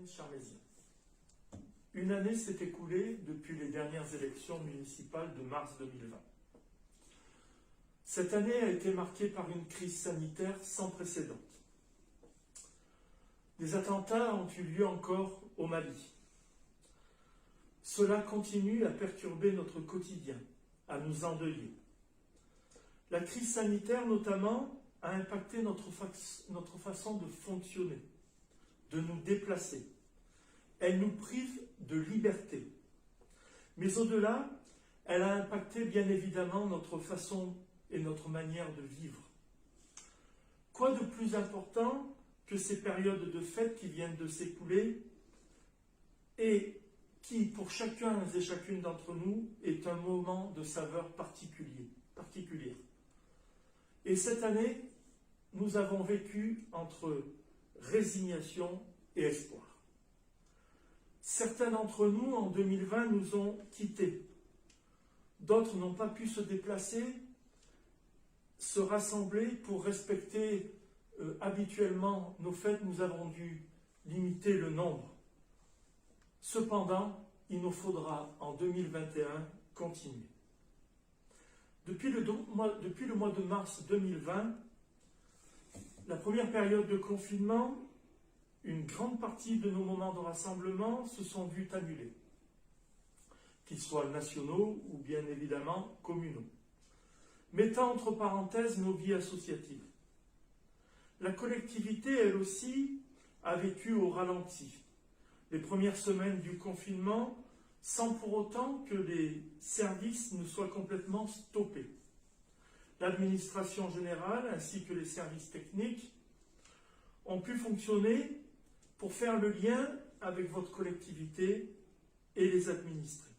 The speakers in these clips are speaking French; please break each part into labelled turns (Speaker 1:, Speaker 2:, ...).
Speaker 1: Charméziens. Une année s'est écoulée depuis les dernières élections municipales de mars 2020. Cette année a été marquée par une crise sanitaire sans précédent. Des attentats ont eu lieu encore au Mali. Cela continue à perturber notre quotidien, à nous endeuiller. La crise sanitaire, notamment, a impacté notre façon de fonctionner, de nous déplacer. Elle nous prive de liberté. Mais au-delà, elle a impacté bien évidemment notre façon et notre manière de vivre. Quoi de plus important que ces périodes de fête qui viennent de s'écouler et qui, pour chacun et chacune d'entre nous, est un moment de saveur particulière. Et cette année, nous avons vécu entre résignation et espoir. Certains d'entre nous, en 2020, nous ont quittés. D'autres n'ont pas pu se déplacer, se rassembler pour respecter habituellement nos fêtes. Nous avons dû limiter le nombre. Cependant, il nous faudra en 2021 continuer. Depuis le mois de mars 2020, la première période de confinement, une grande partie de nos moments de rassemblement se sont vus annulés, qu'ils soient nationaux ou bien évidemment communaux, mettant entre parenthèses nos vies associatives. La collectivité, elle aussi, a vécu au ralenti les premières semaines du confinement, sans pour autant que les services ne soient complètement stoppés. L'administration générale ainsi que les services techniques ont pu fonctionner pour faire le lien avec votre collectivité et les administrés.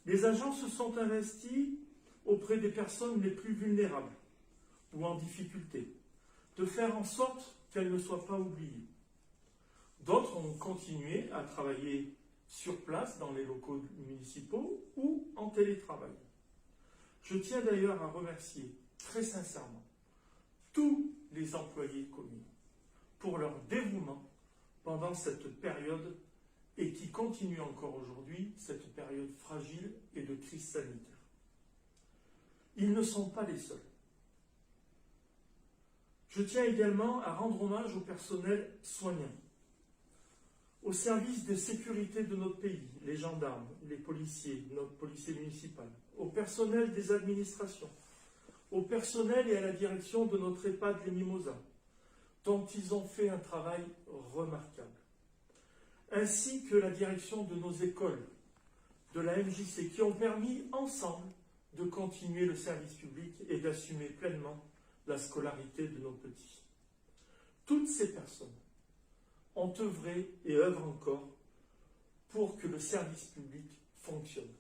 Speaker 1: Les agents se sont investis auprès des personnes les plus vulnérables ou en difficulté, de faire en sorte qu'elles ne soient pas oubliées. D'autres ont continué à travailler sur place dans les locaux municipaux ou en télétravail. Je tiens d'ailleurs à remercier très sincèrement tous les employés communaux pour leur dévouement pendant cette période et qui continue encore aujourd'hui, cette période fragile et de crise sanitaire. Ils ne sont pas les seuls. Je tiens également à rendre hommage au personnel soignant, au service de sécurité de notre pays, les gendarmes, les policiers, notre policier municipal, au personnel des administrations, au personnel et à la direction de notre EHPAD Les Mimosas, dont ils ont fait un travail remarquable, ainsi que la direction de nos écoles, de la MJC, qui ont permis ensemble de continuer le service public et d'assumer pleinement la scolarité de nos petits. Toutes ces personnes ont œuvré et œuvrent encore pour que le service public fonctionne.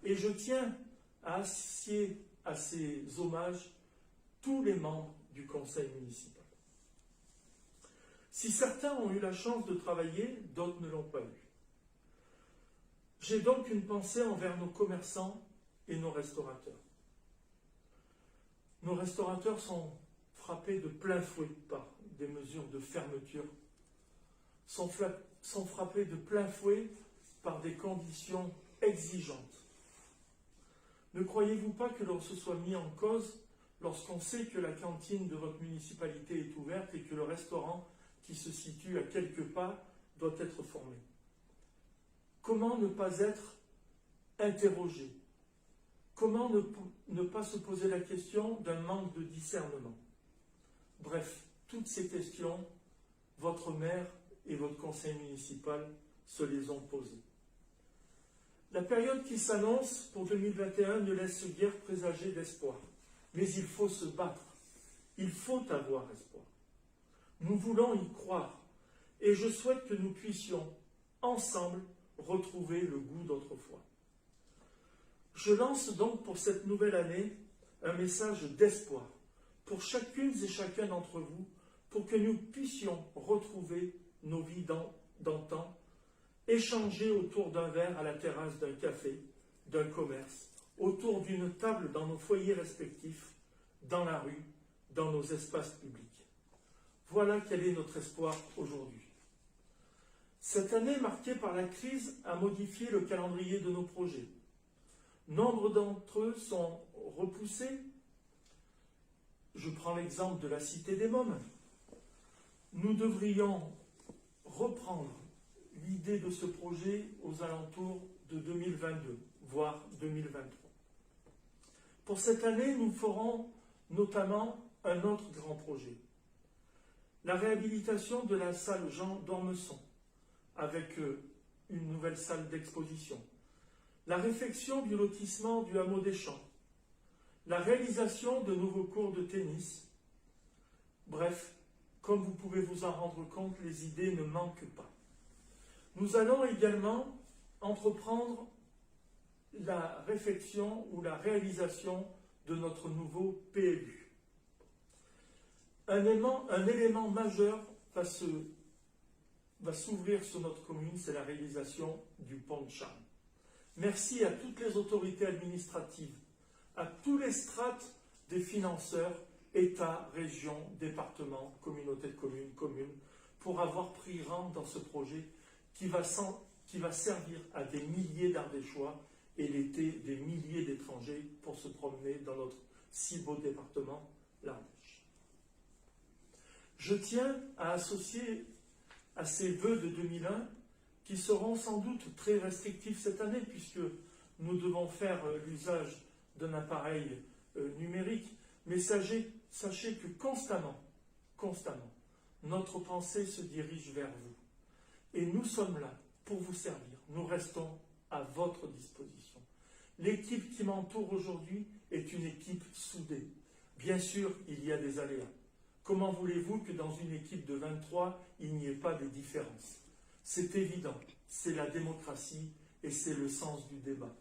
Speaker 1: Et je tiens à associer à ces hommages tous les membres du conseil municipal. Si certains ont eu la chance de travailler, d'autres ne l'ont pas eu. J'ai donc une pensée envers nos commerçants et nos restaurateurs. Nos restaurateurs sont frappés de plein fouet par des mesures de fermeture, sont frappés de plein fouet par des conditions exigeantes. Ne croyez-vous pas que l'on se soit mis en cause lorsqu'on sait que la cantine de votre municipalité est ouverte et que le restaurant qui se situe à quelques pas doit être formé? Comment ne pas être interrogé? Comment ne pas se poser la question d'un manque de discernement? Bref, toutes ces questions, votre maire et votre conseil municipal se les ont posées. La période qui s'annonce pour 2021 ne laisse guère présager d'espoir. Mais il faut se battre. Il faut avoir espoir. Nous voulons y croire. Et je souhaite que nous puissions, ensemble, retrouver le goût d'autrefois. Je lance donc pour cette nouvelle année un message d'espoir pour chacune et chacun d'entre vous, pour que nous puissions retrouver nos vies d'antan, échanger autour d'un verre à la terrasse d'un café, d'un commerce, autour d'une table dans nos foyers respectifs, dans la rue, dans nos espaces publics. Voilà quel est notre espoir aujourd'hui. Cette année marquée par la crise a modifié le calendrier de nos projets. Nombre d'entre eux sont repoussés. Je prends l'exemple de la Cité des Mômes. Nous devrions reprendre l'idée de ce projet aux alentours de 2022, voire 2023. Pour cette année, nous ferons notamment un autre grand projet. La réhabilitation de la salle Jean d'Ormesson, avec une nouvelle salle d'exposition. La réfection du lotissement du hameau des Champs. La réalisation de nouveaux cours de tennis. Bref, comme vous pouvez vous en rendre compte, les idées ne manquent pas. Nous allons également entreprendre la réfection ou la réalisation de notre nouveau PLU. Un élément majeur va s'ouvrir sur notre commune, c'est la réalisation du pont de Charmes. Merci à toutes les autorités administratives, à tous les strates des financeurs, État, région, département, communauté de communes, pour avoir pris rang dans ce projet qui va servir à des milliers d'Ardéchois et l'été des milliers d'étrangers pour se promener dans notre si beau département, l'Ardèche. Je tiens à associer à ces vœux de 2001, qui seront sans doute très restrictifs cette année, puisque nous devons faire l'usage d'un appareil numérique, mais sachez que constamment, notre pensée se dirige vers vous. Et nous sommes là pour vous servir. Nous restons à votre disposition. L'équipe qui m'entoure aujourd'hui est une équipe soudée. Bien sûr, il y a des aléas. Comment voulez-vous que dans une équipe de 23, il n'y ait pas de différences? C'est évident, c'est la démocratie et c'est le sens du débat.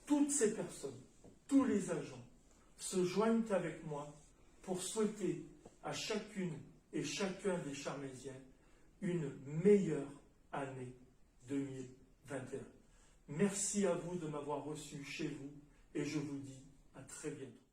Speaker 1: Toutes ces personnes, tous les agents, se joignent avec moi pour souhaiter à chacune et chacun des Charmésiens une meilleure année 2021. Merci à vous de m'avoir reçu chez vous et je vous dis à très bientôt.